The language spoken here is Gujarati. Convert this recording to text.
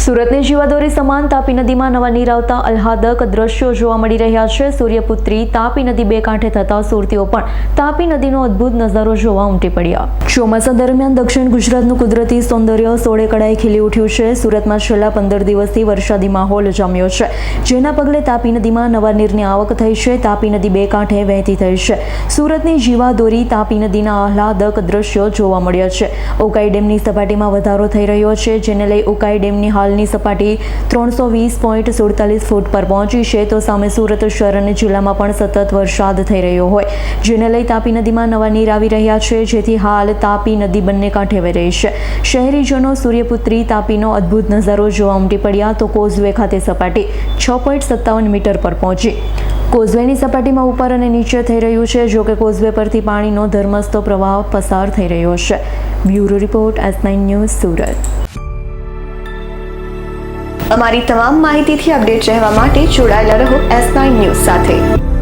સુરતની જીવાદોરી સમાન તાપી નદીમાં નવા નીર આવતા આહલાદક દ્રશ્યો જોવા મળી રહ્યા છે। સૂર્યપુત્રી તાપી નદી બે કાંઠે થતા સુરતીઓ પણ તાપી નદીનો અદ્ભુત નજારો જોવા ઉમટી પડ્યા। ચોમાસા દરમિયાન દક્ષિણ ગુજરાતનું કુદરતી સૌંદર્ય સોળે કળાએ ખીલી ઉઠ્યું છે। સુરતમાં છેલ્લા 15 દિવસથી વરસાદી માહોલ જામ્યો છે, જેના પગલે તાપી નદીમાં નવા નીરની આવક થઈ છે। તાપી નદી બે કાંઠે વહેતી થઈ છે। સુરતની જીવાદોરી તાપી નદીના આહલાદક દ્રશ્યો જોવા મળ્યા છે। ઉકાઈ ડેમની સપાટીમાં વધારો થઈ રહ્યો છે, જેને લઈ ઉકાઈ ડેમની હાલની સપાટી 320.47 ફૂટ પર પહોંચી છે। તો સામે સુરત શહેર અને જિલ્લામાં પણ સતત વરસાદ થઈ રહ્યો હોય, જેને લઈ તાપી નદીમાં નવા નીર આવી રહ્યા છે, જેથી હાલ તાપી નદી બંને કાંઠે વહી રહી છે। શહેરીજનો સૂર્યપુત્રી તાપીનો અદ્ભુત નજારો જોવા ઉમટી પડ્યા તો કોઝવે ખાતે સપાટી 6.57 મીટર પર પહોંચી। કોઝવેની સપાટીમાં ઉપર અને નીચે થઈ રહ્યું છે, જો કે કોઝવે પરથી પાણીનો ધર્મસ્તો પ્રવાહ પસાર થઈ રહ્યો છે। Bureau report S9 news Surat. અમારી તમામ માહિતીથી અપડેટ રહેવા માટે જોડાયેલા રહો S9 ન્યૂઝ સાથે।